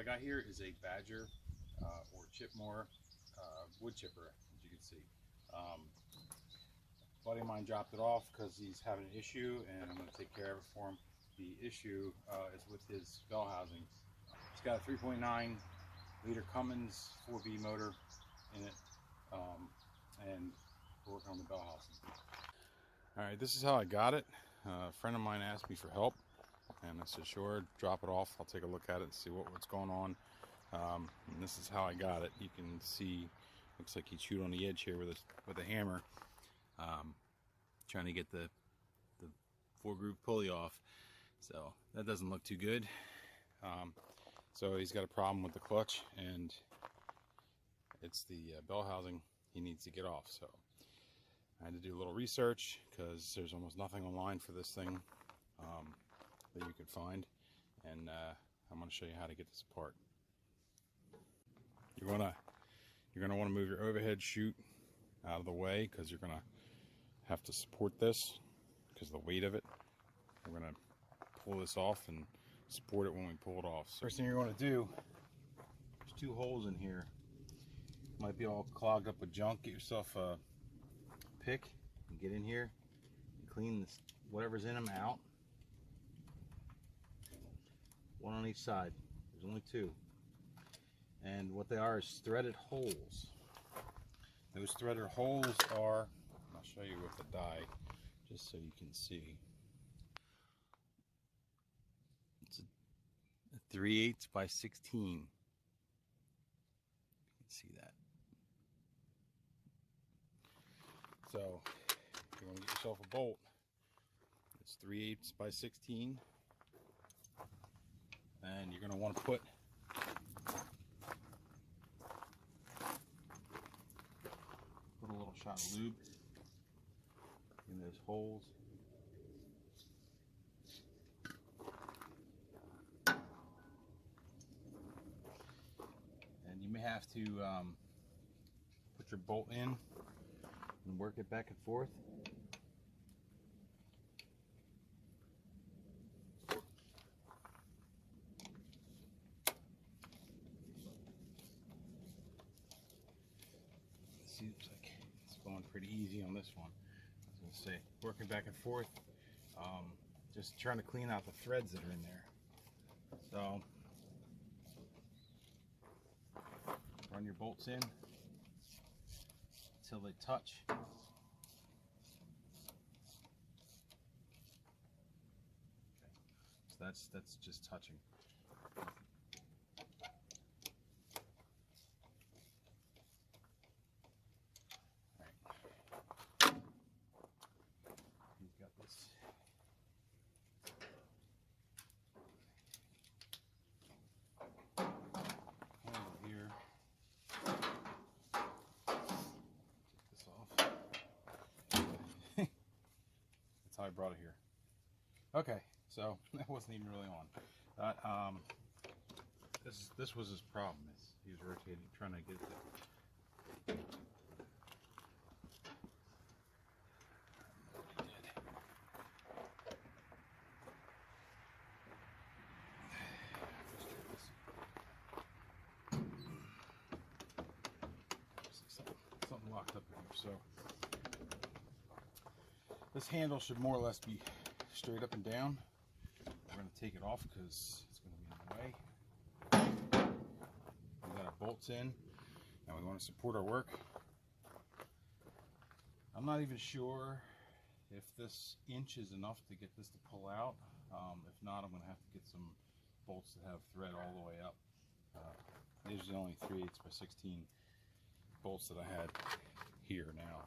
got here is a Badger or Chipmore wood chipper, as you can see. A buddy of mine dropped it off because he's having an issue, and I'm going to take care of it for him. The issue is with his bell housing. It's got a 3.9 liter Cummings 4B motor in it, and we're working on the bell housing. Alright, this is how I got it. A friend of mine asked me for help, and I said sure, drop it off, I'll take a look at it and see what's going on. And this is how I got it. You can see, looks like he chewed on the edge here with a hammer, trying to get the 4-groove pulley off. So that doesn't look too good. So he's got a problem with the clutch, and it's the bell housing he needs to get off. So I had to do a little research because there's almost nothing online for this thing that you could find, and I'm going to show you how to get this apart. You're gonna want to move your overhead chute out of the way because you're gonna have to support this because of the weight of it. We're gonna pull this off and support it when we pull it off. So first thing you're going to do, there's 2 holes in here. Might be all clogged up with junk. Get yourself a pick and get in here and clean this, whatever's in them out. 1 on each side. There's only 2. And what they are is threaded holes. Those threaded holes are, I'll show you with the die just so you can see. It's a 3/8 by 16. You can see that. So if you want to get yourself a bolt, it's 3/8 by 16, and you're going to want to put a little shot of lube in those holes. And you may have to put your bolt in and work it back and forth. Seems like it's going pretty easy on this one. I was going to say, working back and forth, just trying to clean out the threads that are in there. So run your bolts in until they touch. Okay. So that's just touching. This handle here. Take this off. That's how I brought it here. Okay, so that wasn't even really on. This was his problem. He was rotating, trying to get the something locked up in here. So this handle should more or less be straight up and down. We're going to take it off because it's going to be in the way. We got our bolts in, and we want to support our work. I'm not even sure if this inch is enough to get this to pull out. If not, I'm going to have to get some bolts that have thread all the way up. These are only 3/8 by 16 bolts that I had here now.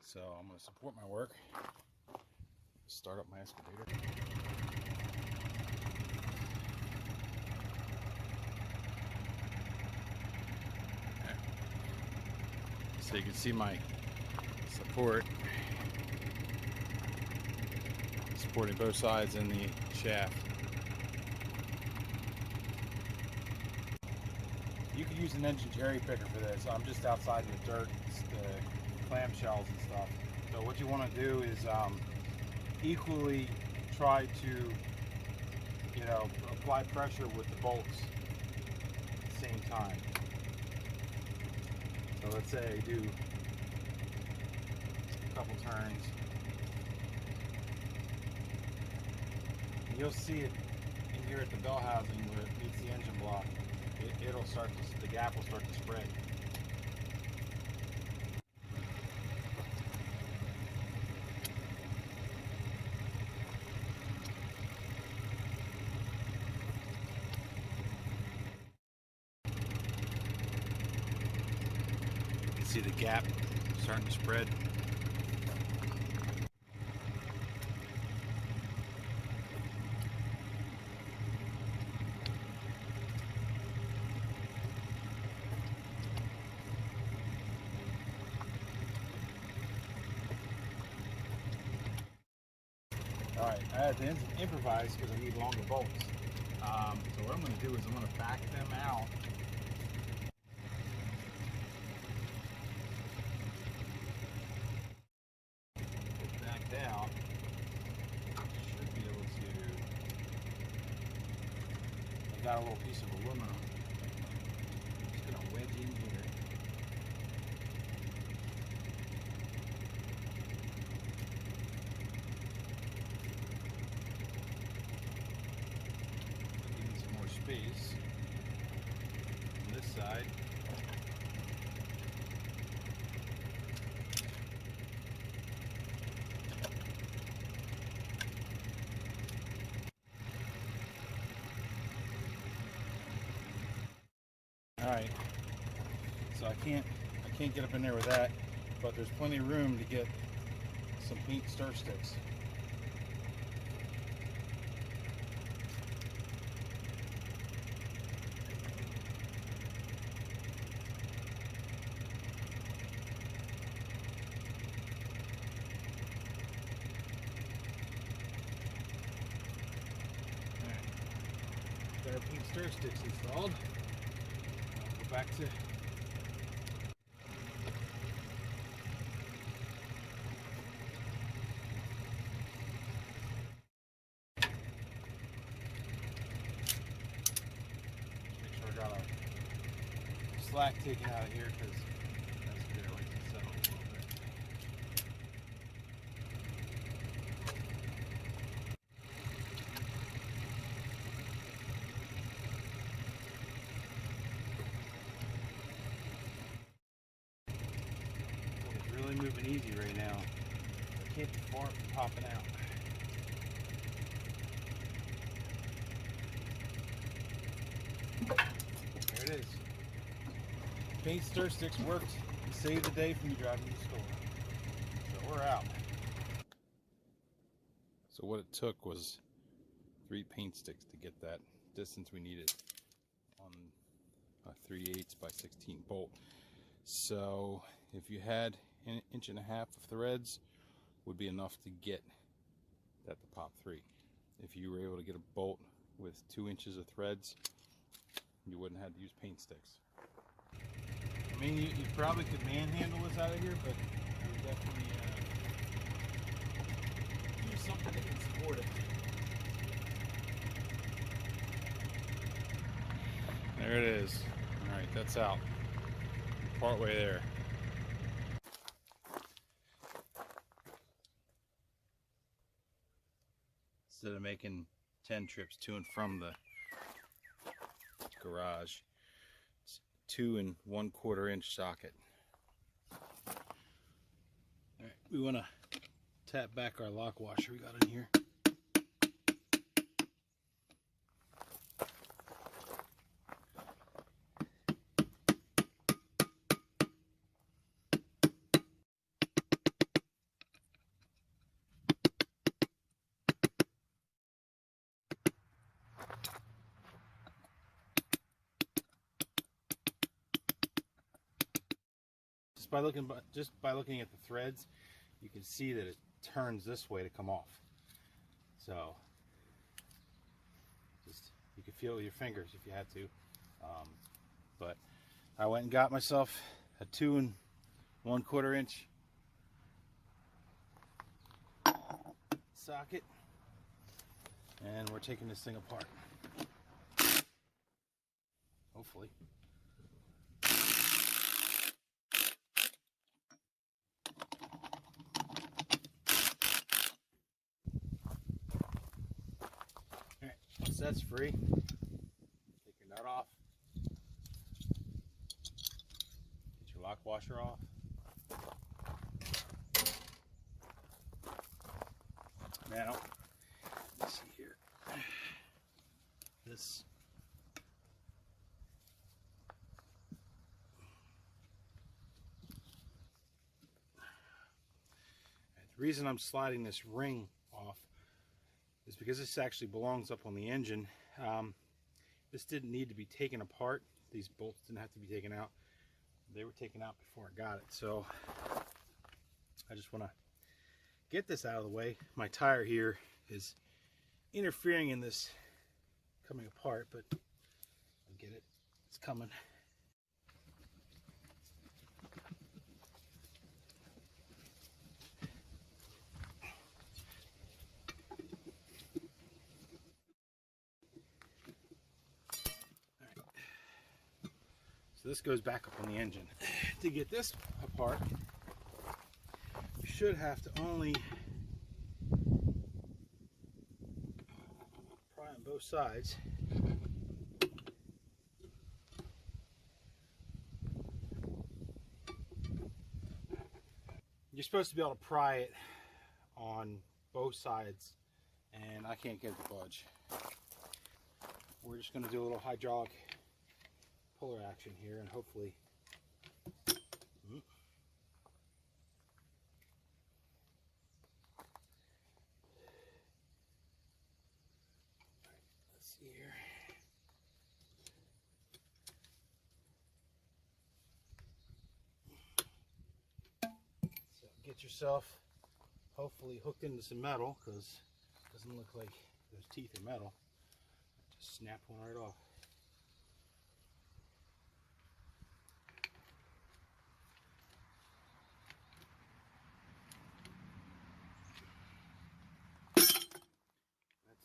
So I'm going to support my work. Start up my excavator. Okay. So you can see my support, supporting both sides in the shaft. You could use an engine cherry picker for this. I'm just outside in the dirt, the clamshells and stuff. So what you want to do is equally try to you know, apply pressure with the bolts at the same time. So let's say I do a couple turns. You'll see it in here at the bell housing where it meets the engine block. It'll start to, the gap will start to spread. You can see the gap starting to spread. Alright, I had to improvise because I need longer bolts. So what I'm going to do is I'm going to back them out. Get backed out. Should be able to. I got a little piece of aluminum. I'm just going to wedge in here. Space on this side. All right, so I can't get up in there with that, but there's plenty of room to get some paint stir sticks. Got our paint stir sticks installed. Go back to make sure I got our slack taken out of here because that's good. I like to settle a little bit. Moving easy right now. I can't be far from popping out. There it is. Paint stir sticks worked to save the day from you driving to the store. So we're out. So what it took was 3 paint sticks to get that distance we needed on a 3/8 by 16 bolt. So if you had an 1.5 inches of threads, would be enough to get that to pop 3. If you were able to get a bolt with 2 inches of threads, you wouldn't have to use paint sticks. I mean, you probably could manhandle this out of here, but you would definitely use something that can support it. There it is. All right, that's out. Partway there. Instead of making 10 trips to and from the garage, it's 2 1/4 inch socket. All right, we want to tap back our lock washer we got in here. Just by looking at the threads, you can see that it turns this way to come off. So just you can feel it with your fingers if you had to. But I went and got myself a 2 1/4 inch socket, and we're taking this thing apart. Hopefully. Alright, once that's free, take your nut off. Get your lock washer off. Now, let's see here. This the reason I'm sliding this ring off is because this actually belongs up on the engine. This didn't need to be taken apart. These bolts didn't have to be taken out. They were taken out before I got it. So I just want to get this out of the way. My tire here is interfering in this coming apart, but I'll get it. It's coming. So this goes back up on the engine. To get this apart, you should have to only pry on both sides. You're supposed to be able to pry it on both sides, and I can't get it to budge. We're just going to do a little hydraulic puller action here, and hopefully let's see here. So get yourself hopefully hooked into some metal, because it doesn't look like those teeth are metal. Just snap one right off.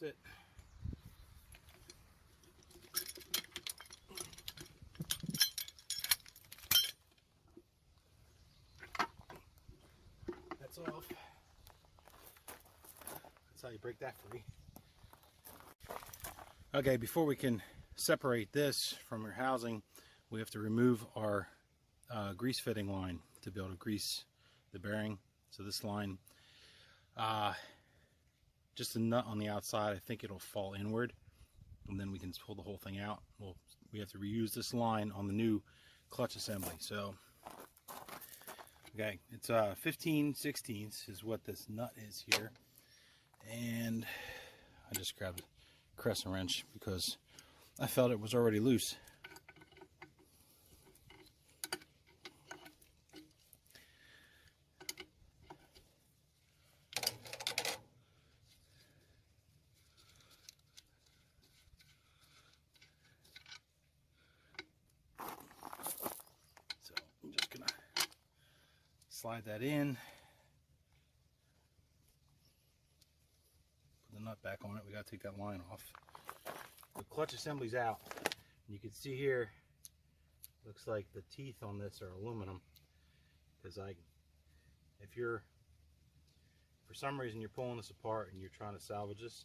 That's it. That's off. That's how you break that free. Okay, before we can separate this from your housing, we have to remove our grease fitting line to be able to grease the bearing. So this line, just a nut on the outside, I think it'll fall inward, and then we can pull the whole thing out. Well, we have to reuse this line on the new clutch assembly. So okay, it's 15/16 is what this nut is here, and I just grabbed a crescent wrench because I felt it was already loose. Slide that in, put the nut back on it. We got to take that line off. The clutch assembly's out, and you can see here, looks like the teeth on this are aluminum, because if you're, for some reason you're pulling this apart and you're trying to salvage this,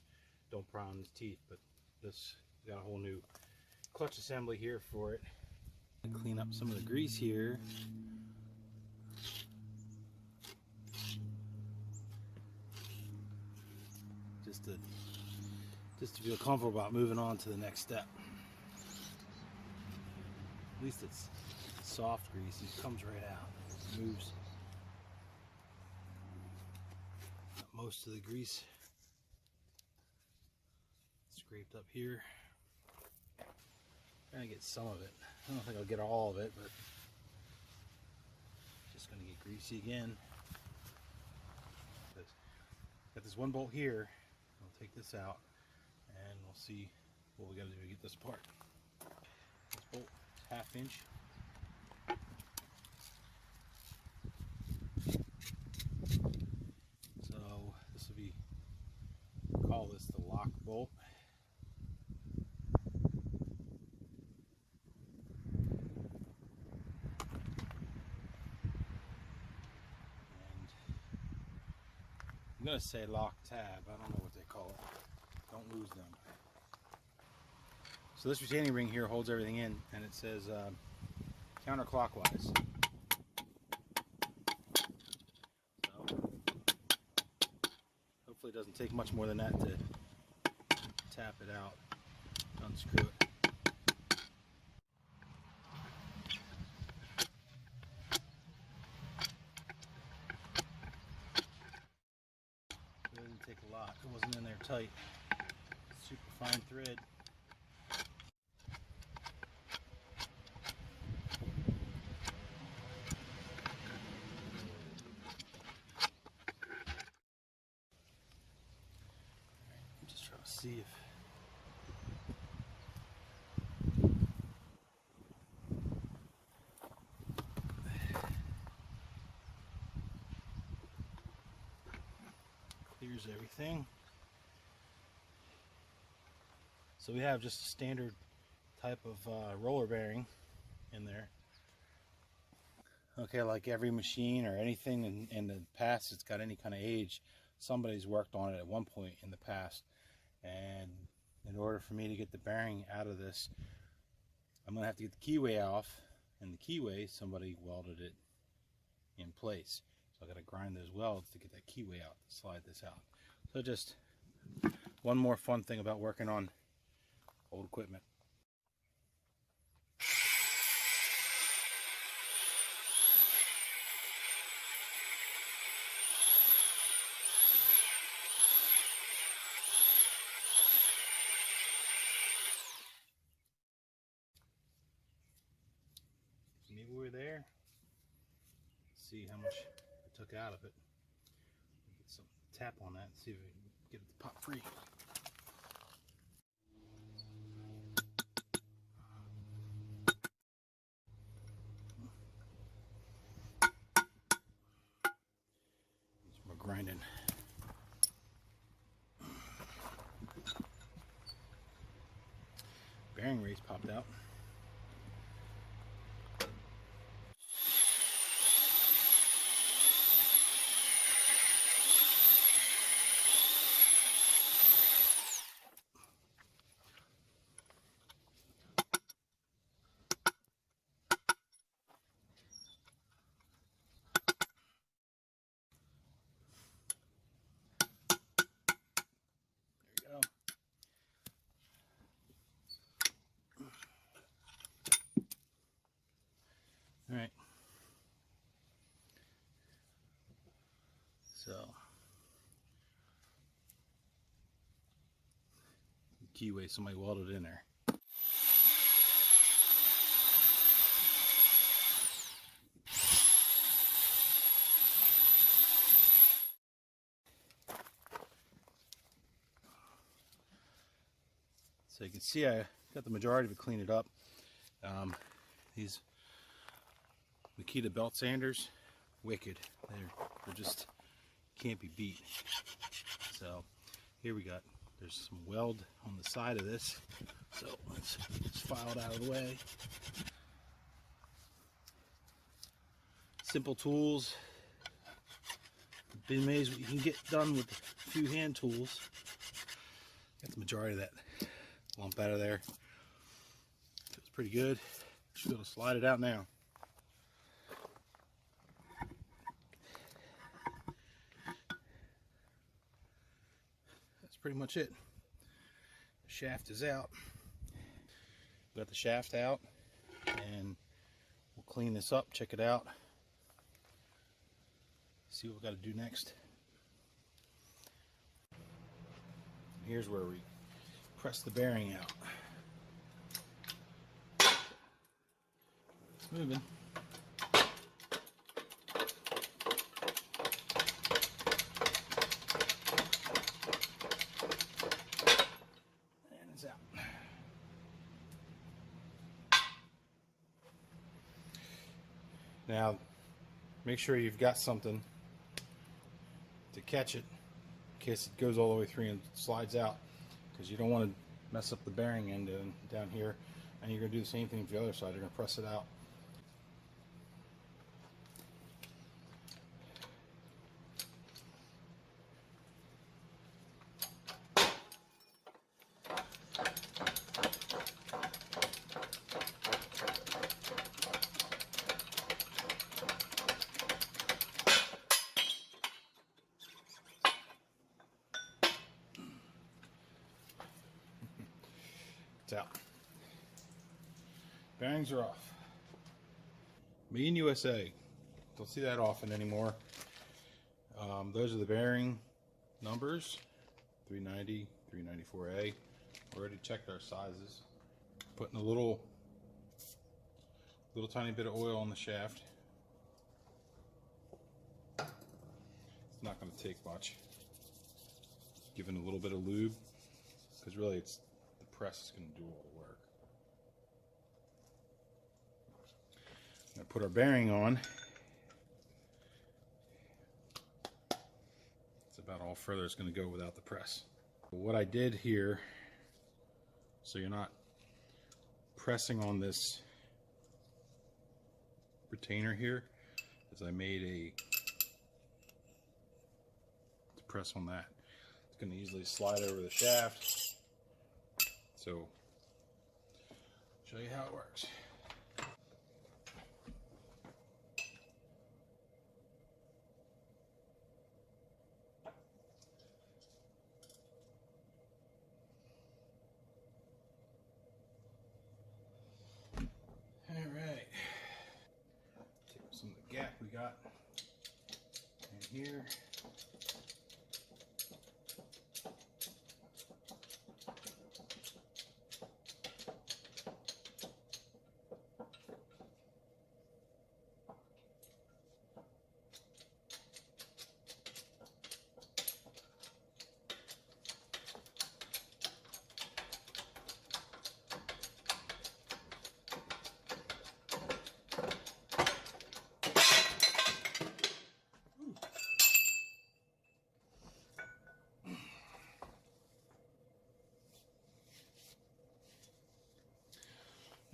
don't pry on these teeth. But this got a whole new clutch assembly here for it. Clean up some of the grease here. Just to feel comfortable about moving on to the next step. At least it's soft grease. It comes right out. It moves. Got most of the grease scraped up here. Trying to get some of it. I don't think I'll get all of it, but just gonna get greasy again. Got this one bolt here. I'll take this out, and we'll see what we got to do to get this apart. This bolt is 1/2 inch. So this will be, call this the lock bolt. I'm going to say lock tab. I don't know what they call it. Don't lose them. So this retaining ring here holds everything in, and it says counterclockwise. So hopefully it doesn't take much more than that to tap it out, unscrew it. It doesn't take a lot. It wasn't in there tight. Super fine thread. I'm just trying to see if clears everything. So we have just a standard type of roller bearing in there. Okay, like every machine or anything in the past that's got any kind of age, somebody's worked on it at one point in the past. And in order for me to get the bearing out of this, I'm going to have to get the keyway off, and the keyway, somebody welded it in place. So I got to grind those welds to get that keyway out, to slide this out. So just one more fun thing about working on old equipment. Maybe we're there. Let's see how much I took out of it. Get some tap on that and see if we can get it to pop free. Some more grinding. Bearing race popped out. All right. So keyway, somebody welded in there. So you can see I got the majority of it cleaned up. These Makita belt sanders, wicked. They're just can't be beat. So here we got, there's some weld on the side of this. So let's file it out of the way. Simple tools. Be amazed what you can get done with a few hand tools. Got the majority of that lump out of there. Feels pretty good. Just be able to slide it out now. That's pretty much it. The shaft is out. Got the shaft out, and we'll clean this up, check it out, see what we got to do next. Here's where we press the bearing out. It's moving. And it's out. Now, make sure you've got something to catch it in case it goes all the way through and slides out, because you don't want to mess up the bearing end down here, and you're going to do the same thing for the other side. You're going to press it out. Bearings are off. Made in USA. Don't see that often anymore. Those are the bearing numbers. 390, 394A. Already checked our sizes. Putting a little tiny bit of oil on the shaft. It's not going to take much. Giving a little bit of lube, because really it's the press is going to do all the work. I'm going to put our bearing on. It's about all further it's going to go without the press. What I did here, so you're not pressing on this retainer here, is I made a press on that. It's going to easily slide over the shaft. So, show you how it works. Alright. Take some of the gap we got in here.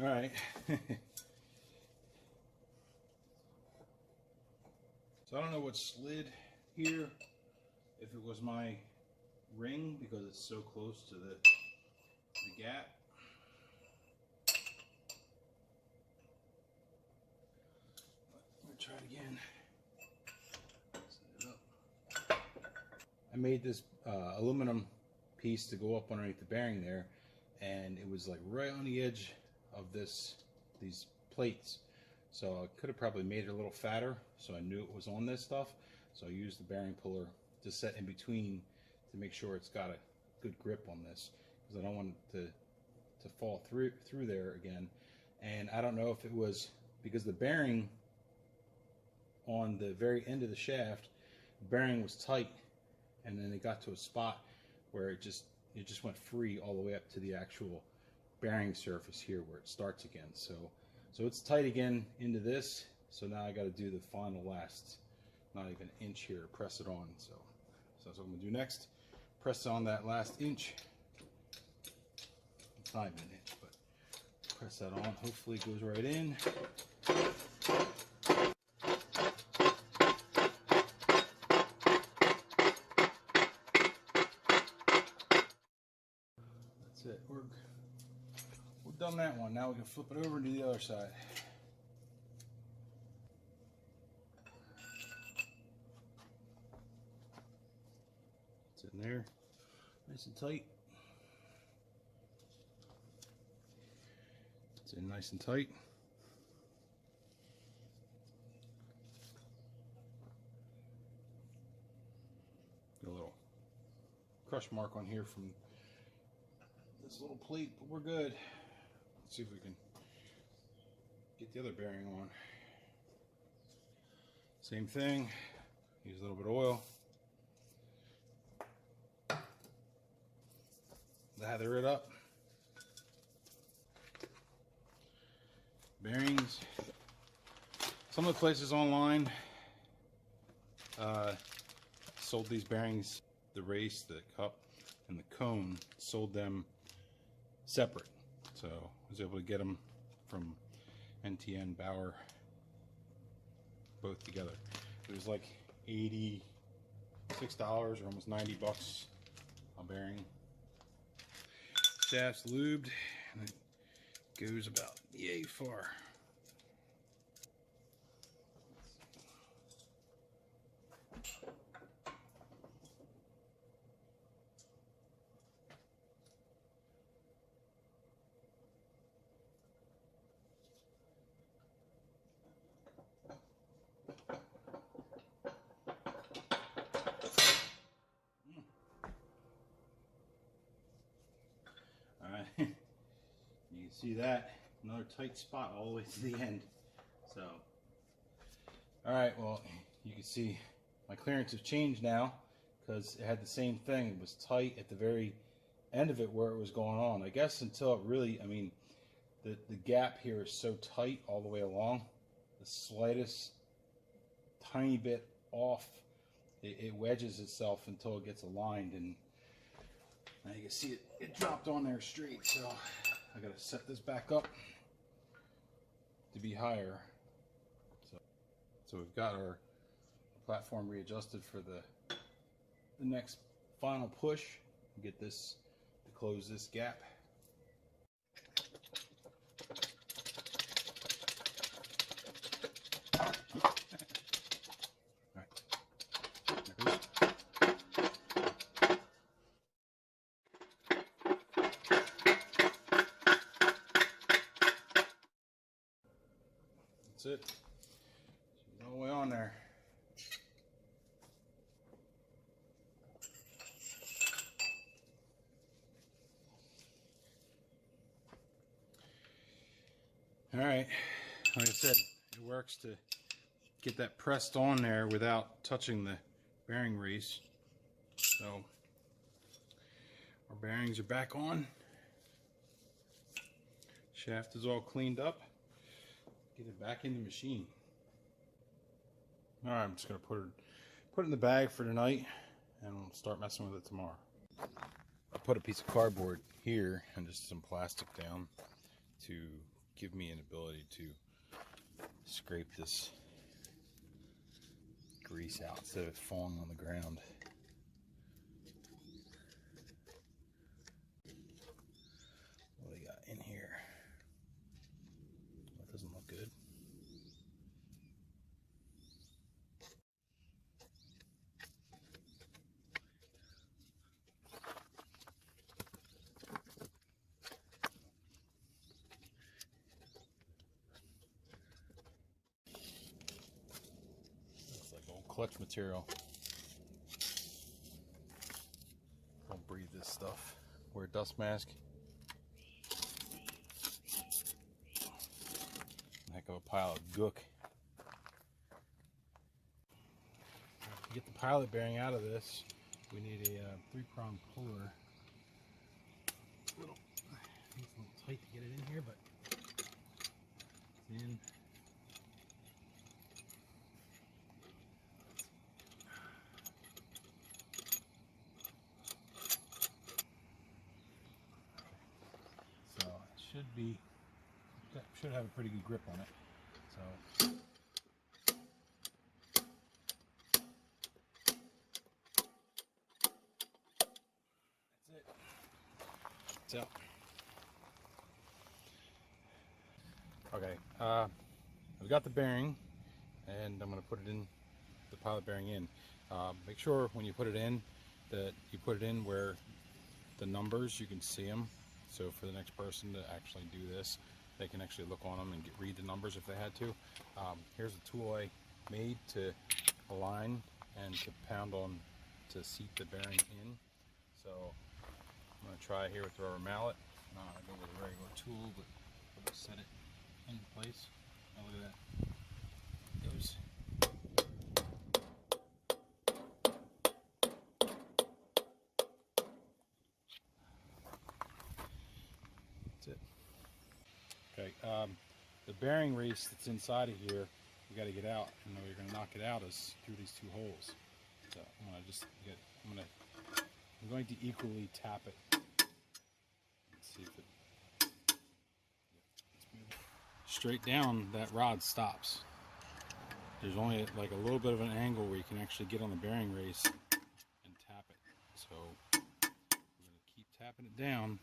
All right. So I don't know what slid here, if it was my ring because it's so close to the gap. Let me try it again. Set it up. I made this aluminum piece to go up underneath the bearing there, and it was like right on the edge of these plates. So I could have probably made it a little fatter, so I knew it was on this stuff. So I used the bearing puller to set in between to make sure it's got a good grip on this, because I don't want it to fall through there again. And I don't know if it was because the bearing on the very end of the shaft, the bearing was tight, and then it got to a spot where it just went free all the way up to the actual bearing surface here where it starts again. So it's tight again into this. So now I got to do the final last, not even an inch here, press it on. So that's what I'm gonna do next. Press on that last inch. It's not even an inch, but press that on. Hopefully it goes right in. That's it. We've done that one. Now we can flip it over and do the other side. It's in there, nice and tight. It's in nice and tight. Got a little crush mark on here from this little plate, but we're good. Let's see if we can get the other bearing on. Same thing, use a little bit of oil. Lather it up. Bearings. Some of the places online sold these bearings, the race, the cup, and the cone, sold them separate. So I was able to get them from NTN, Bauer, both together. It was like $86 or almost $90 a bearing. Shaft's lubed, and it goes about yay far. See that? Another tight spot all the way to the end. So, all right, well, you can see my clearance has changed now because it had the same thing. It was tight at the very end of it where it was going on. I guess until it really, I mean, the gap here is so tight all the way along. The slightest tiny bit off, it wedges itself until it gets aligned, and now you can see it dropped on there straight. So I gotta set this back up to be higher. So we've got our platform readjusted for the next final push. Get this to close this gap. That's it. She's all the way on there. All right, like I said, it works to get that pressed on there without touching the bearing race. So our bearings are back on. Shaft is all cleaned up. Get it back in the machine. All right, I'm just gonna put it in the bag for tonight, and we'll start messing with it tomorrow. I put a piece of cardboard here and just some plastic down to give me an ability to scrape this grease out instead of it falling on the ground. What do we got in here? That doesn't look good. Looks like old clutch material. Don't breathe this stuff. Wear a dust mask. Heck of a pile of gook. To get the pilot bearing out of this, we need a 3-prong puller. It's a little tight to get it in here, but it's in. So it should have a pretty good grip on it. So that's it. It's out. Okay, I've got the bearing, and I'm going to put it in, the pilot bearing in. Make sure when you put it in that you put it in where the numbers, you can see them. So for the next person to actually do this, they can actually look on them and read the numbers if they had to. Here's a tool I made to align and to pound on to seat the bearing in. So I'm going to try here with the rubber mallet. I go with a regular tool, but I'm going to set it in place. Oh, look at that. It goes. That's it. Okay, the bearing race that's inside of here, we got to get out, and the way you're going to knock it out is through these 2 holes. So I'm going to equally tap it. Let's see if it. Straight down, that rod stops. There's only like a little bit of an angle where you can actually get on the bearing race and tap it. So we're going to keep tapping it down.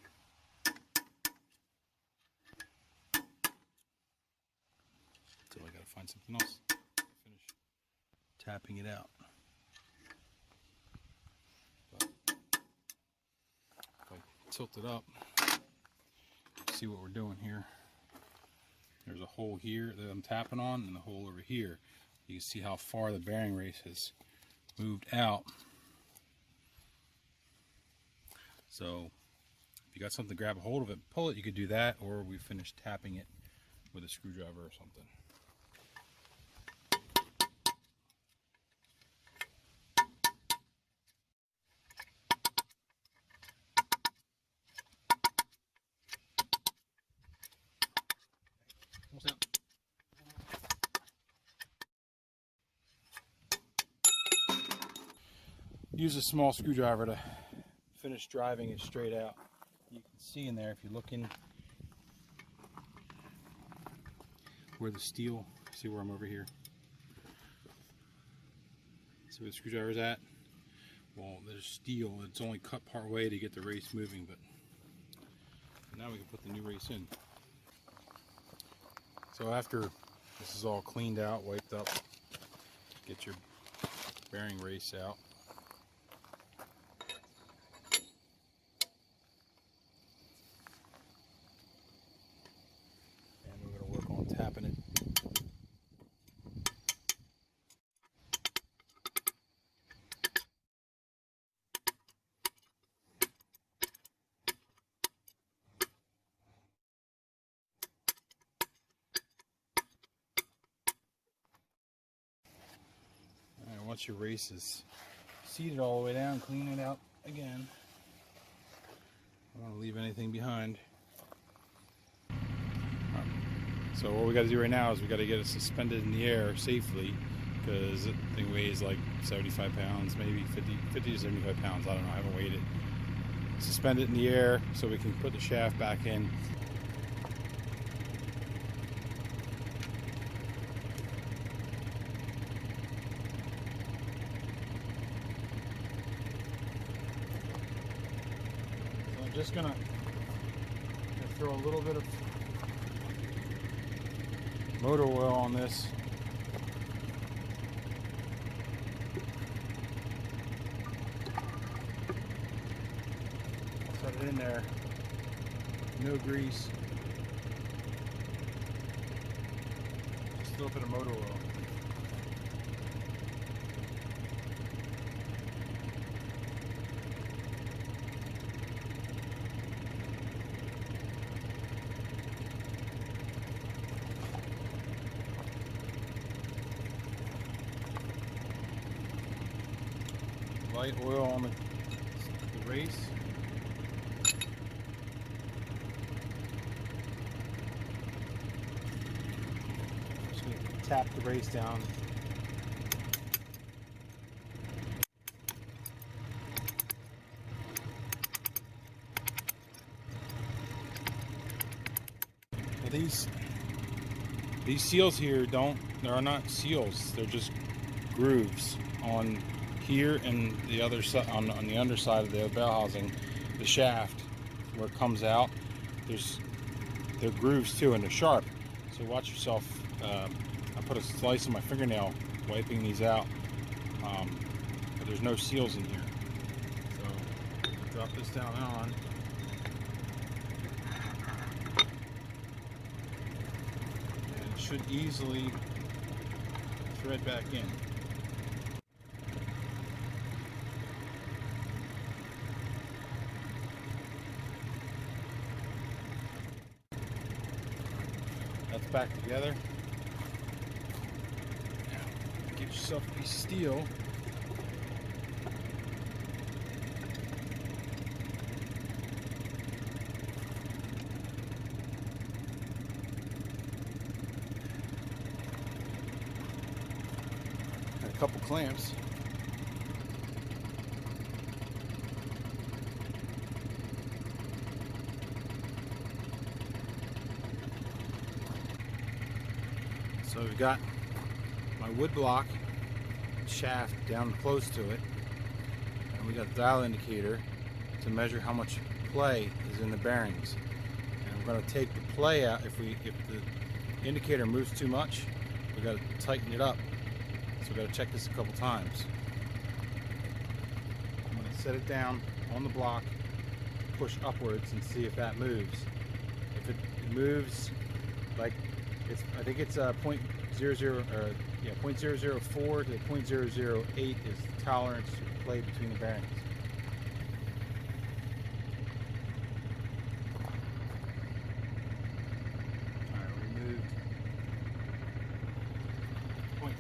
So I got to find something else to finish tapping it out. But if I tilt it up, see what we're doing here. There's a hole here that I'm tapping on and a hole over here. You can see how far the bearing race has moved out. So if you got something to grab a hold of it, pull it, you could do that, or we finish tapping it with a screwdriver or something. Use a small screwdriver to finish driving it straight out. You can see in there, if you look in where the steel, see where I'm over here? See where the screwdriver's at? Well, there's steel. It's only cut part way to get the race moving, but now we can put the new race in. So after this is all cleaned out, wiped up, get your bearing race out. And we're going to work on tapping it. Once your race is seated all the way down, clean it out again. I don't want to leave anything behind. So what we got to do right now is we got to get it suspended in the air safely, because the thing weighs like 75 pounds, maybe 50 to 75 pounds. I don't know, I haven't weighed it. Suspend it in the air so we can put the shaft back in. Just gonna throw a little bit of motor oil on this. Set it in there. No grease. Just a little bit of motor oil. Light oil on the race. Just going to tap the race down. Now these seals here are not seals. They're just grooves on here and the other side, on the underside of the bell housing, the shaft where it comes out. They're grooves too, and they're sharp. So watch yourself. I put a slice of my fingernail wiping these out, but there's no seals in here. So drop this down on. And it should easily thread back in. That's back together. Now, get yourself a piece of steel. And a couple clamps. So we've got my wood block shaft down close to it, and we got a dial indicator to measure how much play is in the bearings. And we're going to take the play out. If the indicator moves too much, we got to tighten it up. So we got to check this a couple times. I'm going to set it down on the block, push upwards, and see if that moves. If it moves like I think it's 0.00 or yeah, 0.004 to 0.008 is the tolerance to play between the bearings.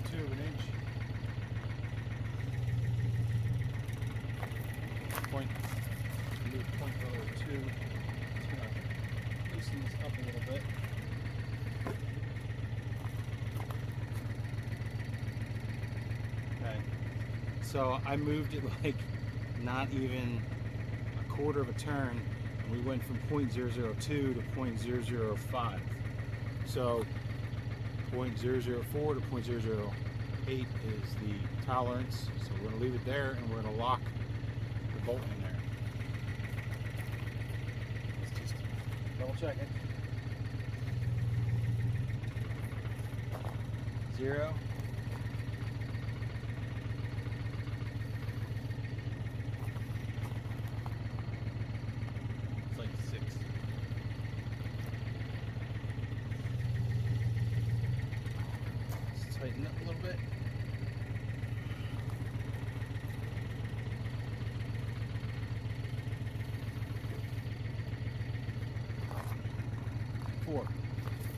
0.02 of an inch. Point 0.02. Just gonna loosen this up a little bit. Okay. So I moved it like not even a quarter of a turn, and we went from 0.002 to 0.005. So 0.004 to 0.008 is the tolerance. So we're going to leave it there, and we're going to lock the bolt in there. Let's just double check it. 0. It's like 6. Let's tighten up a little bit.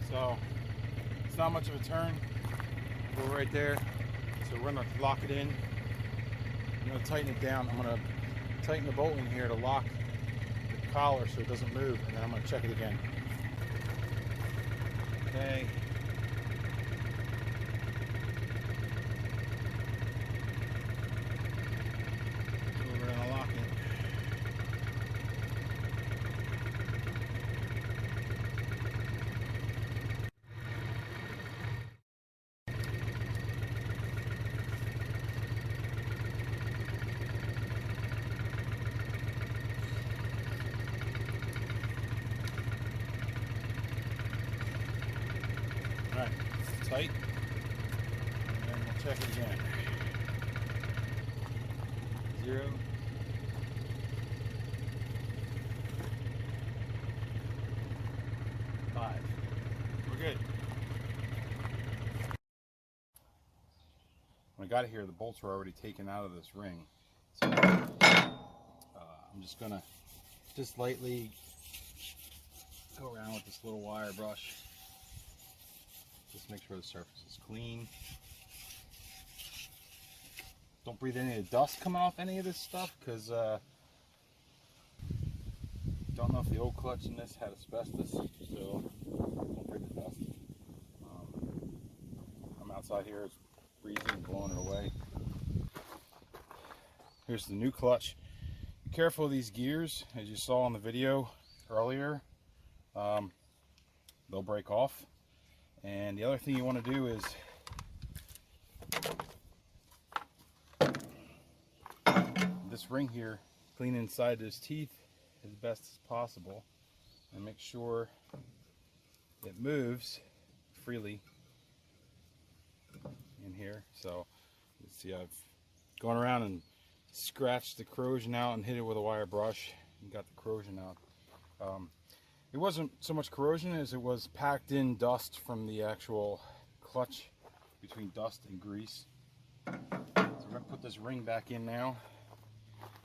So it's not much of a turn. We're right there. So we're gonna lock it in. I'm gonna tighten it down. I'm gonna tighten the bolt in here to lock the collar so it doesn't move, and then I'm gonna check it again. Okay. So we're gonna lock it. Alright, it's tight, and then we'll check it again. 0. 5. We're good. When I got it here, the bolts were already taken out of this ring. So I'm just gonna lightly go around with this little wire brush. Just make sure the surface is clean. Don't breathe any of the dust coming off any of this stuff, because don't know if the old clutch in this had asbestos, so don't breathe the dust. I'm outside here, it's breezing and blowing it away. Here's the new clutch. Be careful of these gears, as you saw in the video earlier. They'll break off. And the other thing you want to do is this ring here, clean inside those teeth as best as possible, and make sure it moves freely in here. So you see I've gone around and scratched the corrosion out and hit it with a wire brush and got the corrosion out. It wasn't so much corrosion as it was packed in dust from the actual clutch, between dust and grease. So we're going to put this ring back in now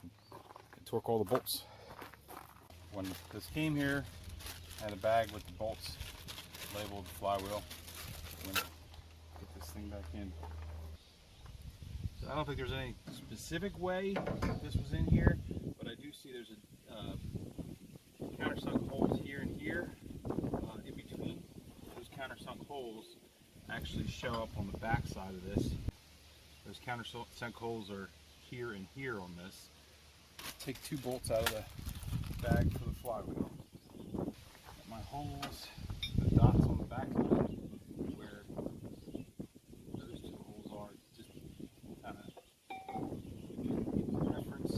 and torque all the bolts. When this came here, I had a bag with the bolts labeled flywheel. I'm going to get this thing back in. So I don't think there's any specific way this was in here, but I do see there's a countersunk holes here and here. In between those countersunk holes actually show up on the back side of this. Those countersunk holes are here and here on this. Take 2 bolts out of the bag for the flywheel. Got my holes, the dots on the back side where those 2 holes are, just kind of reference.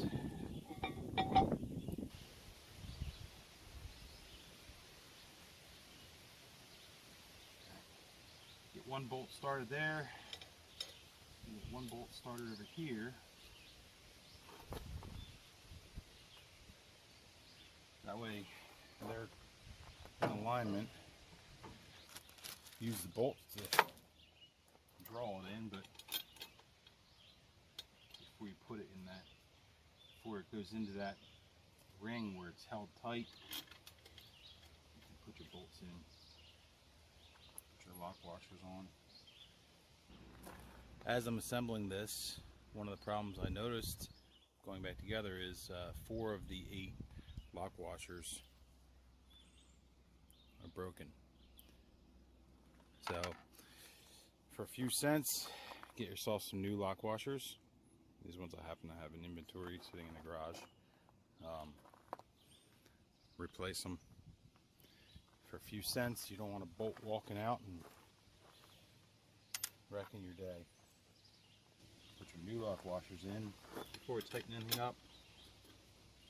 Get 1 bolt started there, and get 1 bolt started over here. That way they're in alignment. Use the bolts to draw it in, but before you put it in that, before it goes into that ring where it's held tight, you can put your bolts in. Put your lock washers on. As I'm assembling this, one of the problems I noticed going back together is 4 of the 8 lock washers are broken. So for a few cents, get yourself some new lock washers. These ones I happen to have in inventory sitting in the garage. Replace them for a few cents. You don't want to bolt walking out and wrecking your day. Put your new lock washers in before we tighten anything up.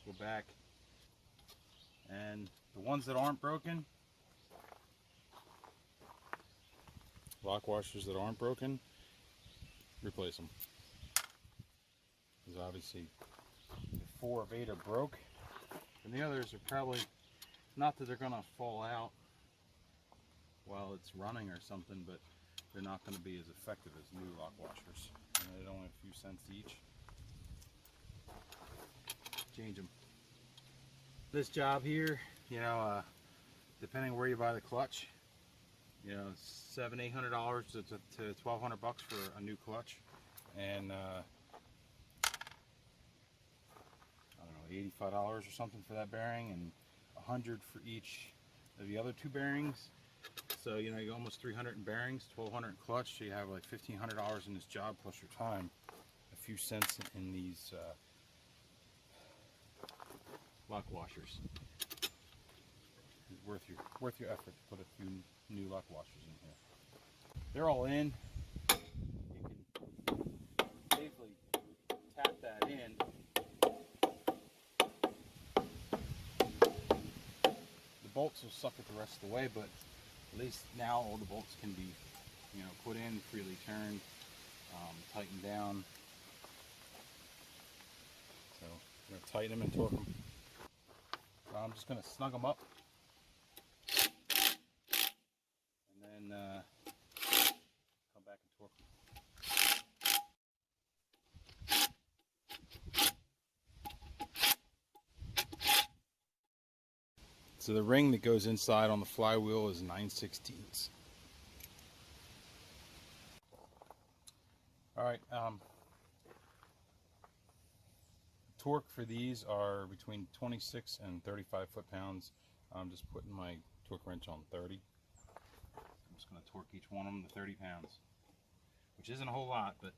Go back, and the ones that aren't broken, lock washers that aren't broken, replace them. Because obviously, if 4 of 8 are broke, and the others are probably, not that they're going to fall out while it's running or something, but they're not going to be as effective as new lock washers. And they're only a few cents each. Change them. This job here, you know, depending where you buy the clutch, you know, $700–800 to $1,200 for a new clutch, and I don't know, $85 or something for that bearing, and $100 for each of the other 2 bearings. So you know, you almost $300 in bearings, $1,200 in clutch. So you have like $1,500 in this job plus your time. A few cents in these lock washers. It's worth your effort to put a few new lock washers in here. They're all in. You can safely tap that in. The bolts will suck it the rest of the way, but at least now all the bolts can be, you know, put in, freely turned, tightened down. So I'm going to tighten them and torque them. I'm just going to snug them up, and then come back and torque them. So the ring that goes inside on the flywheel is 9/16. Alright, torque for these are between 26 and 35 foot-pounds. I'm just putting my torque wrench on 30. I'm just going to torque each one of them to 30 pounds, which isn't a whole lot, but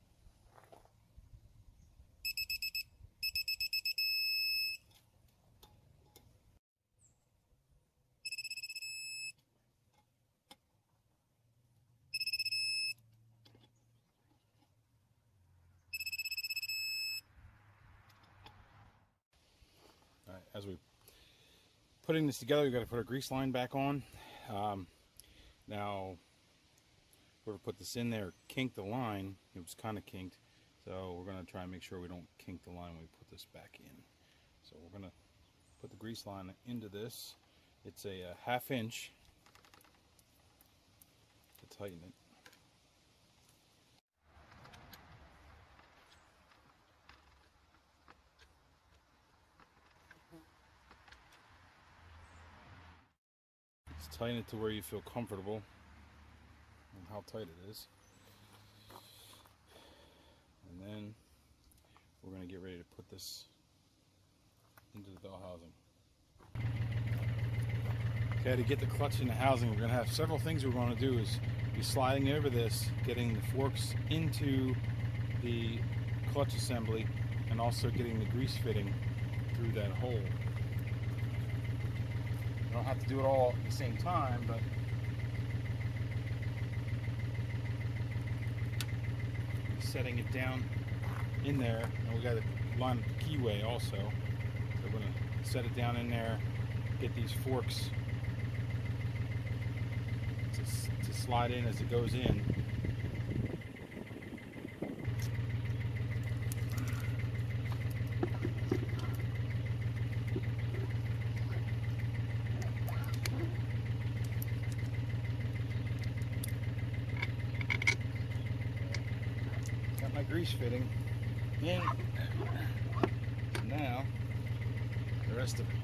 as we're putting this together, we've got to put a grease line back on. Now, whoever put this in there kinked the line. It was kind of kinked, so we're going to try and make sure we don't kink the line when we put this back in. So we're going to put the grease line into this. It's a 1/2 inch to tighten it. Tighten it to where you feel comfortable and how tight it is. And then we're going to get ready to put this into the bell housing. Okay, to get the clutch in the housing, we're going to have several things we're going to do. Is be sliding over this, getting the forks into the clutch assembly, and also getting the grease fitting through that hole. You don't have to do it all at the same time, but setting it down in there, and we got to line up the keyway also. So we're going to set it down in there, get these forks to slide in as it goes in. Grease fitting in. Now the rest of it.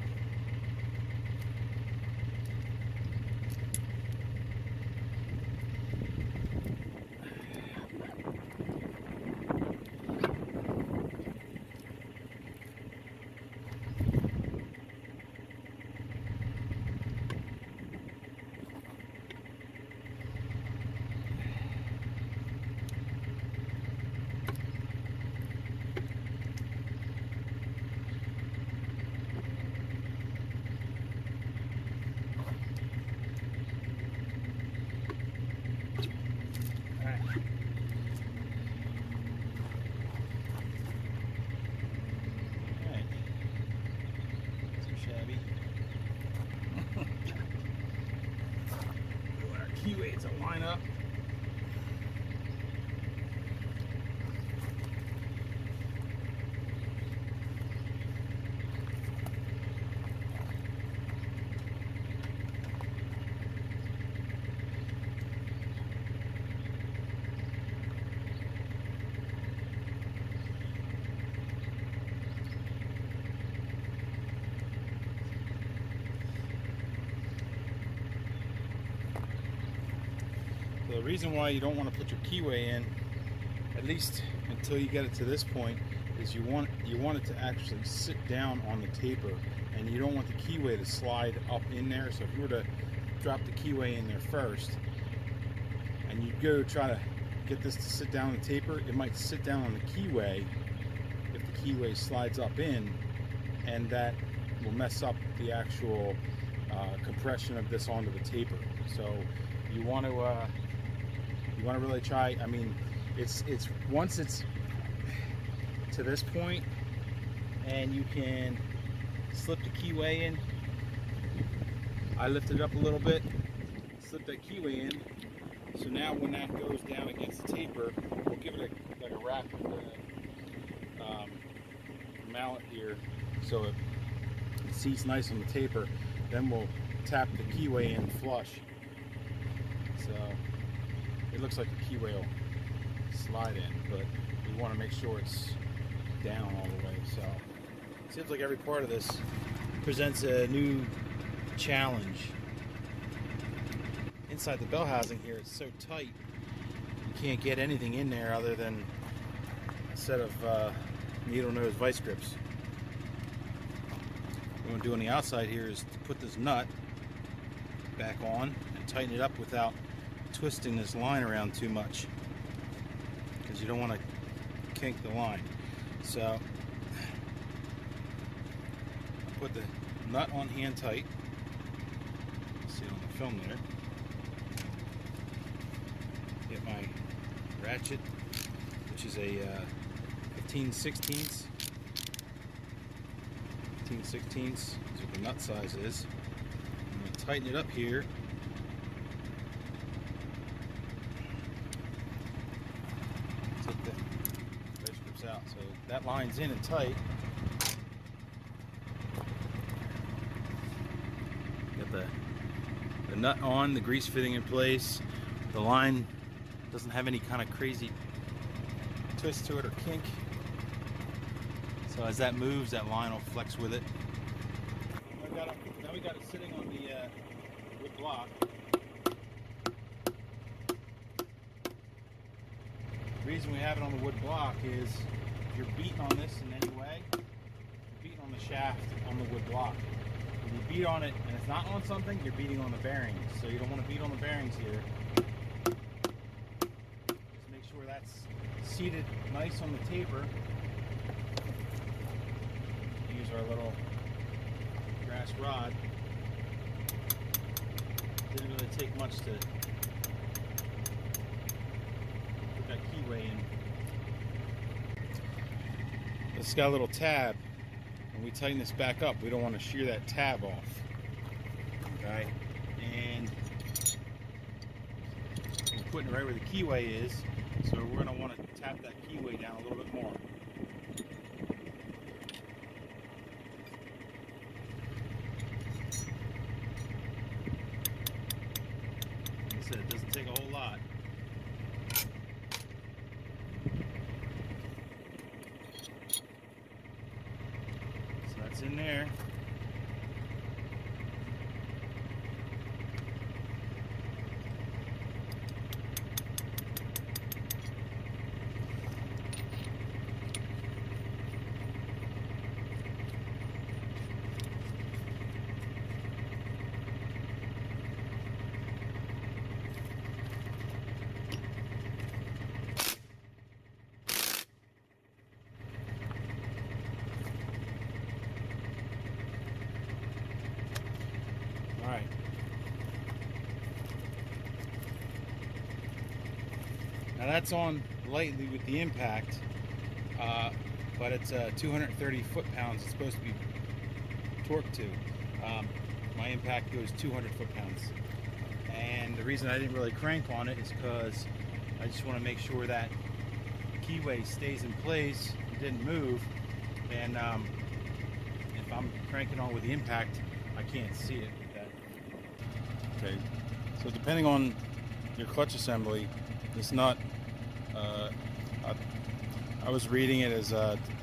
reason why you don't want to put your keyway in, at least until you get it to this point, is you want it to actually sit down on the taper, and you don't want the keyway to slide up in there. So if you were to drop the keyway in there first, and you go try to get this to sit down on the taper, it might sit down on the keyway if the keyway slides up in, and that will mess up the actual compression of this onto the taper. So you want to really try. I mean, it's once it's to this point and you can slip the keyway in. I lifted it up a little bit, slip that keyway in. So now when that goes down against the taper, we'll give it like a rap with the mallet here, so it seats nice on the taper. Then we'll tap the keyway in flush. So it looks like the keyway will slide in, but we want to make sure it's down all the way. So it seems like every part of this presents a new challenge. Inside the bell housing here, it's so tight you can't get anything in there other than a set of needle nose vice grips. What we want to do on the outside here is to put this nut back on and tighten it up without twisting this line around too much, because you don't want to kink the line. So I put the nut on hand tight. See it on the film there. Get my ratchet, which is a 15/16. 15/16 is what the nut size is. I'm going to tighten it up here. Take the vice grips out so that line's in and tight. Got the nut on, the grease fitting in place. The line doesn't have any kind of crazy twist to it or kink. So as that moves, that line will flex with it. Now we got it sitting on the wood block. The reason we have it on the wood block is if you're beating on this in any way, you're beating on the shaft on the wood block. If you beat on it and it's not on something, you're beating on the bearings. So you don't want to beat on the bearings here. Just make sure that's seated nice on the taper. Use our little grass rod. Didn't really take much to put that keyway in. It's got a little tab. When we tighten this back up, we don't want to shear that tab off. Okay? And we're putting it right where the keyway is, so we're going to want to tap that keyway down a little bit more. Like I said, it doesn't take a whole lot. So that's in there. Alright. Now that's on lightly with the impact, but it's 230 foot-pounds it's supposed to be torqued to. My impact goes 200 foot-pounds. And the reason I didn't really crank on it is because I just want to make sure that keyway stays in place, it didn't move, and if I'm cranking on with the impact, I can't see it with that. Okay, so depending on your clutch assembly, this nut, I was reading it as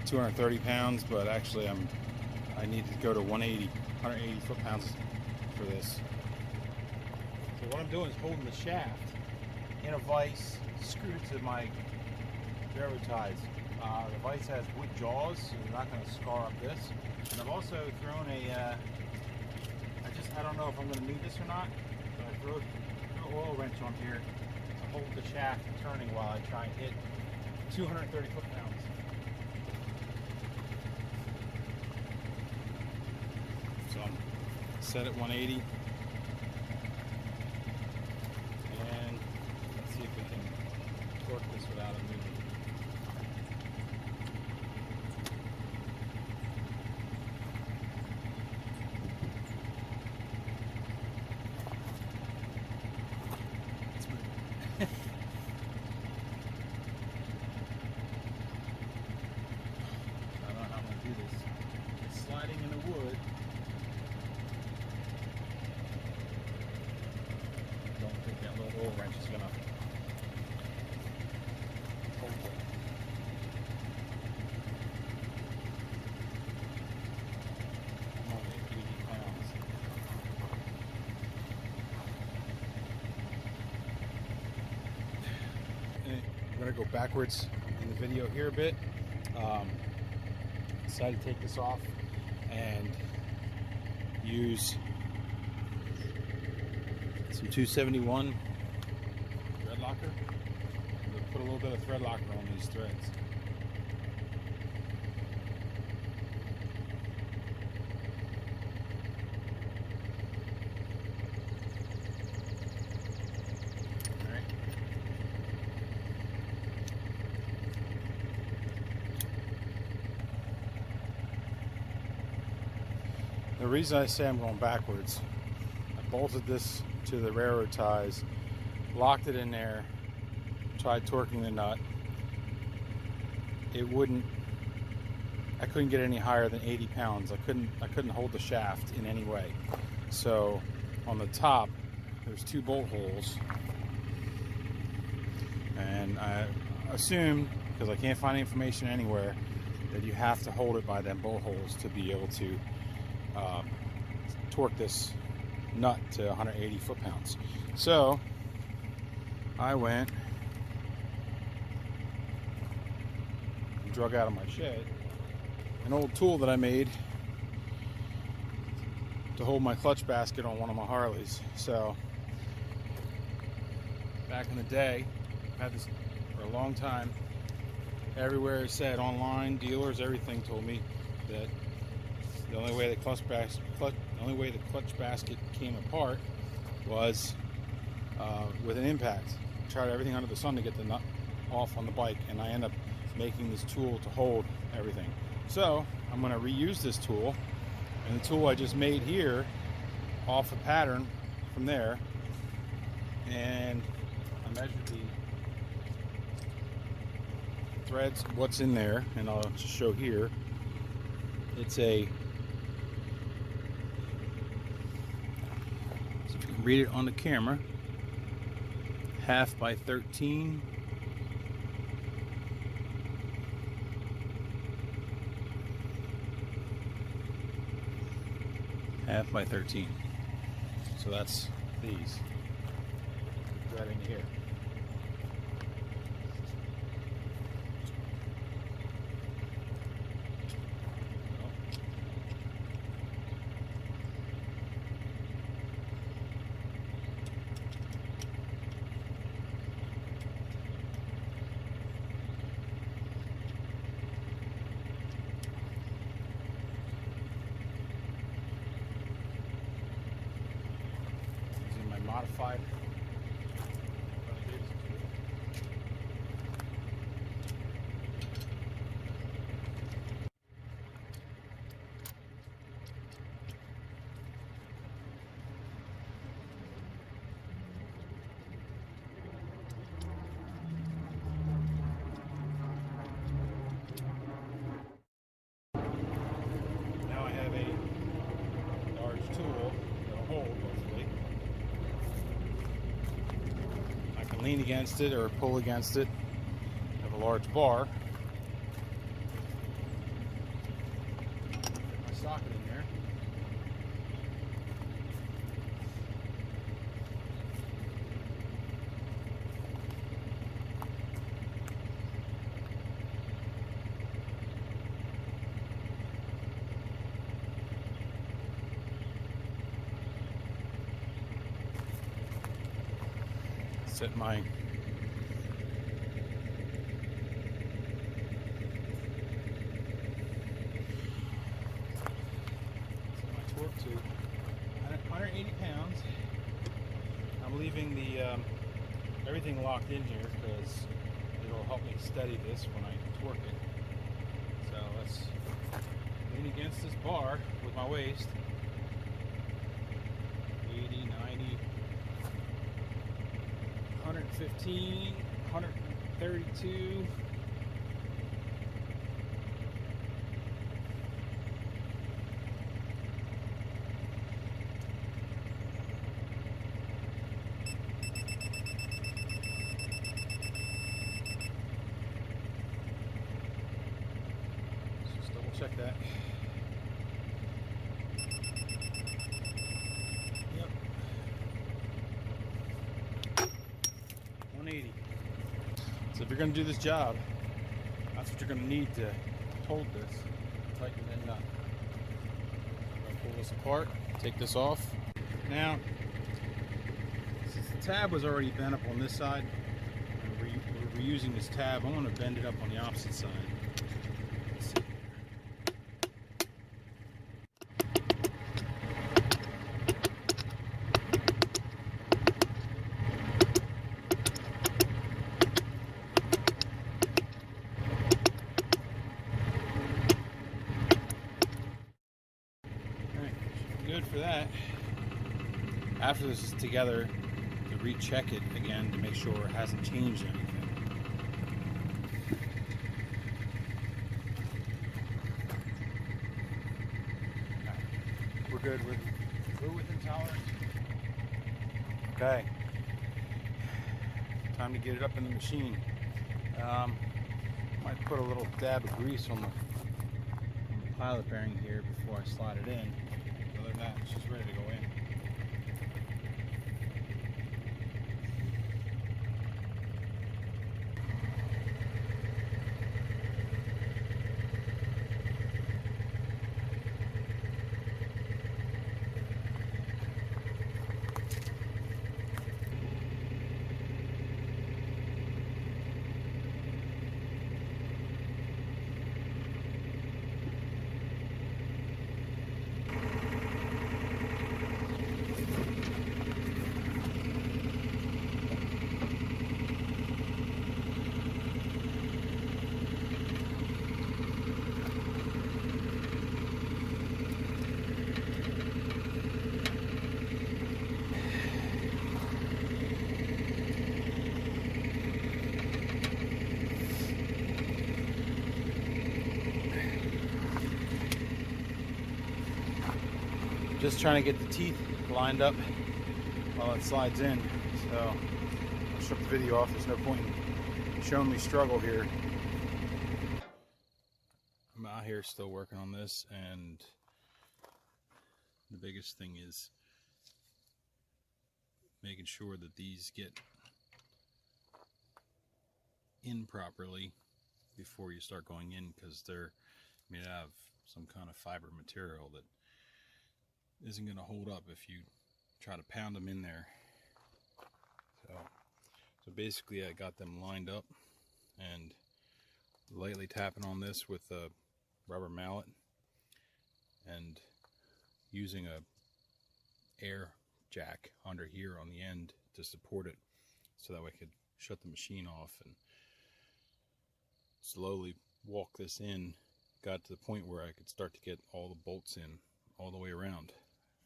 230 pounds, but actually I need to go to 180 foot-pounds for this. So what I'm doing is holding the shaft in a vise, screwed to my railroad ties. The vise has wood jaws, so you're not going to scar up this. And I've also thrown a, I don't know if I'm going to need this or not, but I threw an oil wrench on here to hold the shaft turning while I try and hit 230 foot-pounds. So I'm set at 180. And let's see if we can torque this without it moving. Wrench is gonna hold it. I'm only 80 pounds. I'm gonna go backwards in the video here a bit. Decided to take this off and use some 271 Threadlocker. We'll put a little bit of Threadlocker on these threads. Alright. The reason I say I'm going backwards, I bolted this to the railroad ties, locked it in there, tried torquing the nut. It wouldn't, I couldn't get any higher than 80 pounds. I couldn't hold the shaft in any way. So on the top there's 2 bolt holes, and I assumed, because I can't find information anywhere, that you have to hold it by them bolt holes to be able to torque this nut to 180 foot-pounds. So I went and drug out of my shed an old tool that I made to hold my clutch basket on one of my Harleys. So back in the day, I had this for a long time. Everywhere it said, online, dealers, everything told me that the only way the clutch basket came apart was with an impact. I tried everything under the sun to get the nut off on the bike, and I end up making this tool to hold everything. So I'm going to reuse this tool, and the tool I just made here off a pattern from there, and I measured the threads, what's in there, and I'll just show here. It's a, read it on the camera, 1/2 by 13, by 13. So that's these right in here. Modified. Now I have a large tool that'll hold, hopefully. Lean against it or pull against it. I have a large bar. Put my socket in there. set my torque to 180 pounds. I'm leaving the everything locked in here because it'll help me steady this when I torque it. So let's lean against this bar with my waist. 80, 90, 115, 132. Just double check that. Yep. 180. So if you're going to do this job, that's what you're going to need to hold this, tighten that nut. I'm going to pull this apart, take this off. Now, since the tab was already bent up on this side, and we're reusing this tab, I'm going to bend it up on the opposite side. Let's see. Good for that. After this is together, to recheck it again to make sure it hasn't changed anything. We're good with fluid intolerance. Okay, time to get it up in the machine. Might put a little dab of grease on the pilot bearing here before I slide it in. Other than that, it's just ready to go in. Just trying to get the teeth lined up while it slides in. So I'll shut the video off. There's no point in showing me struggle here. I'm out here still working on this, and the biggest thing is making sure that these get in properly before you start going in, because they're made out of some kind of fiber material that isn't going to hold up if you try to pound them in there. So basically I got them lined up and lightly tapping on this with a rubber mallet and using a air jack under here on the end to support it, so that way I could shut the machine off and slowly walk this in. Got to the point where I could start to get all the bolts in all the way around.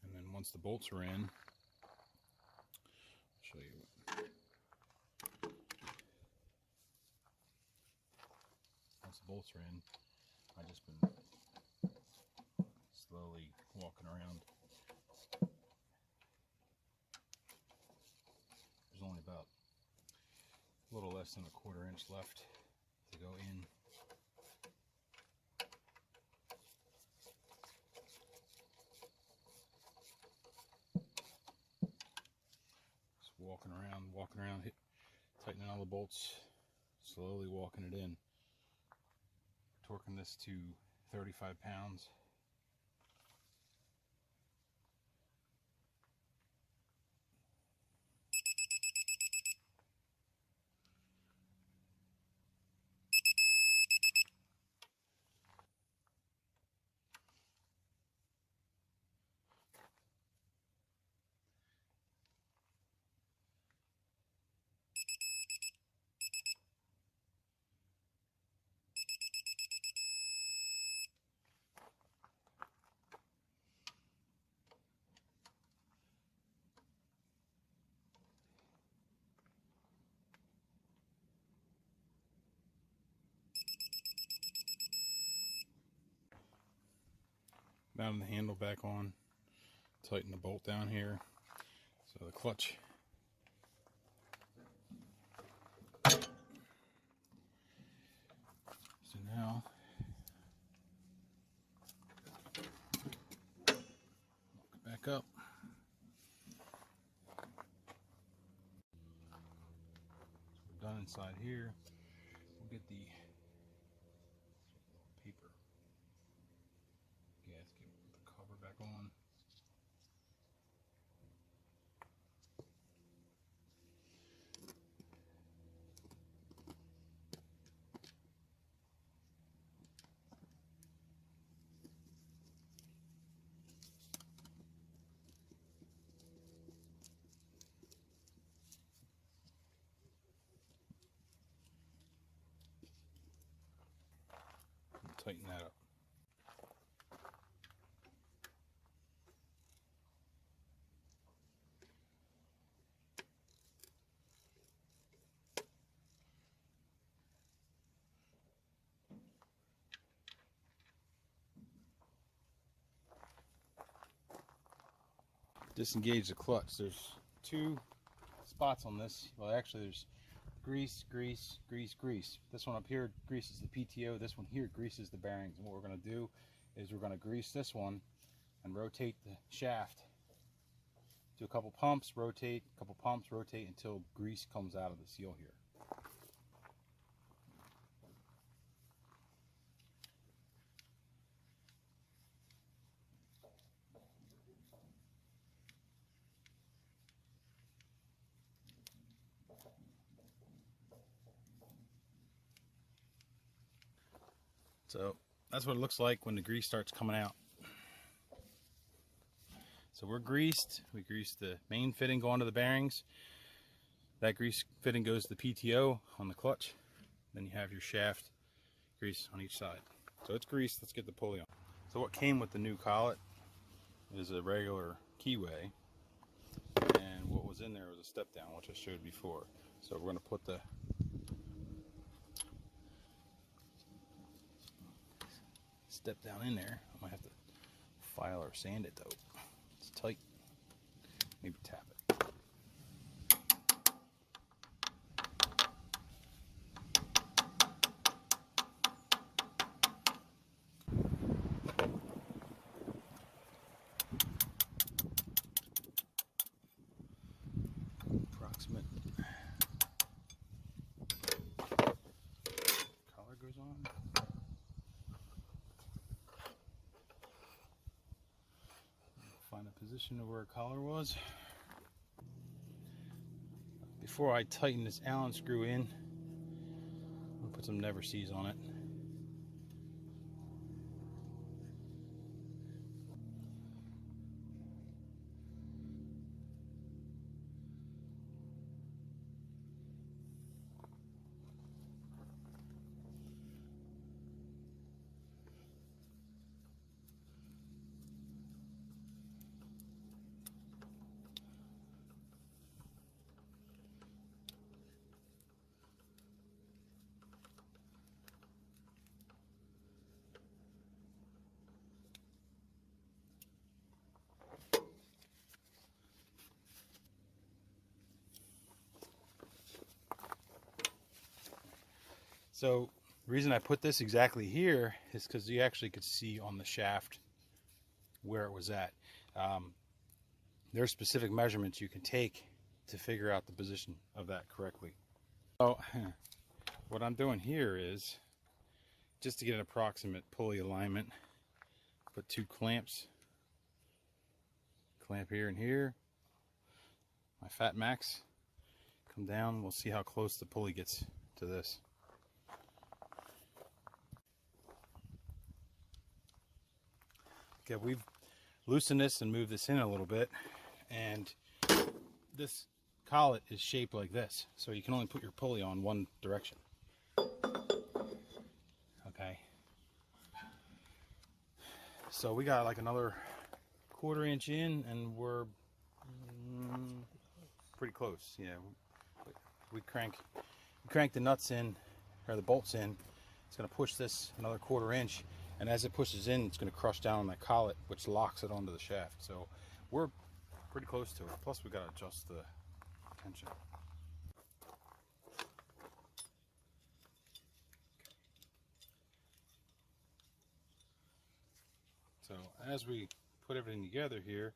And then once the bolts are in, I'll show you. Once the bolts are in, I've just been slowly walking around. There's only about a little less than a 1/4 inch left to go in. Walking around, tightening all the bolts, slowly walking it in. Torquing this to 35 pounds. Mounting the handle back on, tighten the bolt down here. So the clutch. So now lock it back up. So we're done inside here. We'll get the paper gasket, put the cover back on. Tighten that up. Disengage the clutch. There's two spots on this. Well, actually there's grease, grease, grease, grease. This one up here greases the PTO. This one here greases the bearings. And what we're going to do is we're going to grease this one and rotate the shaft. Do a couple pumps, rotate, a couple pumps, rotate until grease comes out of the seal here. So that's what it looks like when the grease starts coming out. So we're greased. We greased the main fitting going to the bearings. That grease fitting goes to the PTO on the clutch. Then you have your shaft grease on each side. So it's greased. Let's get the pulley on. So what came with the new collet is a regular keyway. And what was in there was a step down, which I showed before. So we're going to put the step down in there. I might have to file or sand it though. It's tight. Maybe tap it. Approximate collar goes on. Find a position of where a collar was. Before I tighten this Allen screw in, I'll put some never-sees on it. So the reason I put this exactly here is because you actually could see on the shaft where it was at. There's specific measurements you can take to figure out the position of that correctly. So what I'm doing here is just to get an approximate pulley alignment, put two clamps, clamp here and here, my Fat Max, come down, we'll see how close the pulley gets to this. Okay, we've loosened this and moved this in a little bit, and this collet is shaped like this, so you can only put your pulley on one direction. Okay, so we got like another 1/4 inch in, and we're pretty close. Yeah, we crank the nuts in, or the bolts in. It's going to push this another 1/4 inch, and as it pushes in, it's going to crush down on that collet, which locks it onto the shaft. So we're pretty close to it. Plus we got to adjust the tension. So as we put everything together here,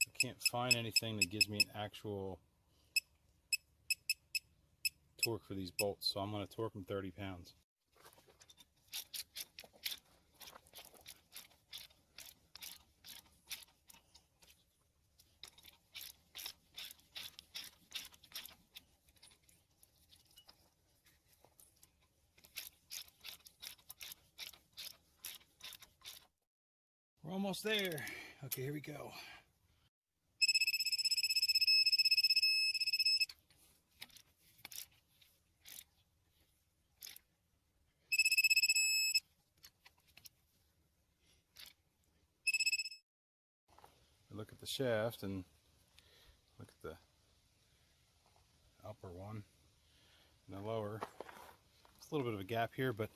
I can't find anything that gives me an actual torque for these bolts, so I'm going to torque them 30 pounds. We're almost there. Okay, here we go. Look at the shaft and look at the upper one and the lower. It's a little bit of a gap here, but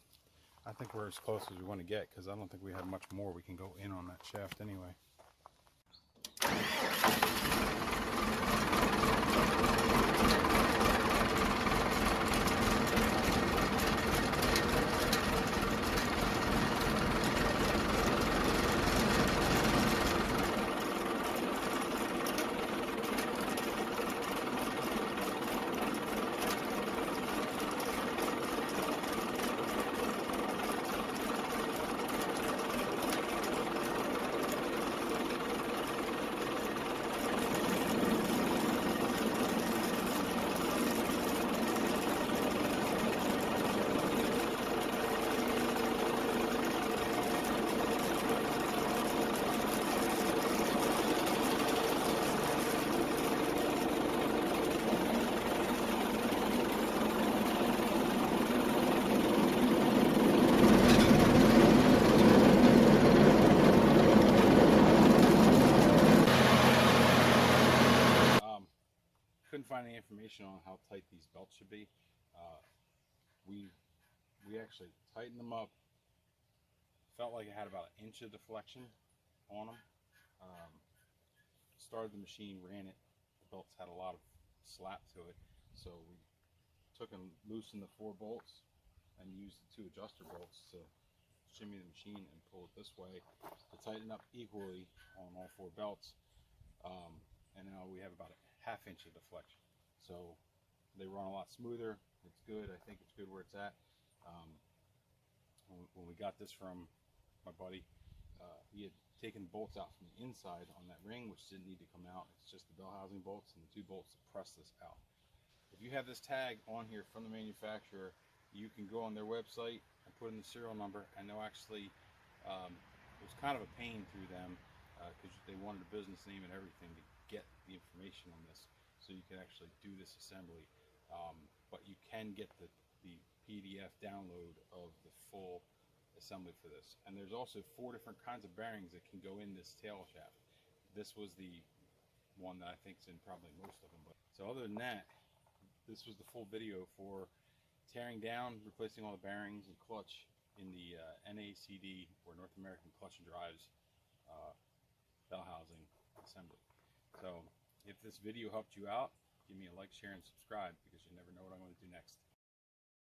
I think we're as close as we want to get, because I don't think we have much more we can go in on that shaft anyway. Find any information on how tight these belts should be. We actually tightened them up. Felt like it had about an inch of deflection on them. Started the machine, ran it. The belts had a lot of slap to it, so we took and loosened the 4 bolts and used the 2 adjuster bolts to shimmy the machine and pull it this way to tighten up equally on all 4 belts. And now we have about a ½ inch of deflection, so they run a lot smoother. It's good. I think it's good where it's at. When we got this from my buddy, he had taken bolts out from the inside on that ring, which didn't need to come out. It's just the bell housing bolts and the 2 bolts that press this out. If you have this tag on here from the manufacturer, you can go on their website and put in the serial number, and they'll actually, it was kind of a pain through them, because they wanted a business name and everything to get the information on this, so you can actually do this assembly. But you can get the PDF download of the full assembly for this. And there's also 4 different kinds of bearings that can go in this tail shaft. This was the one that I think is in probably most of them. But so other than that, this was the full video for tearing down, replacing all the bearings and clutch in the NACD, or North American Clutch and Drives, bell housing assembly. So if this video helped you out, give me a like, share, and subscribe, because you never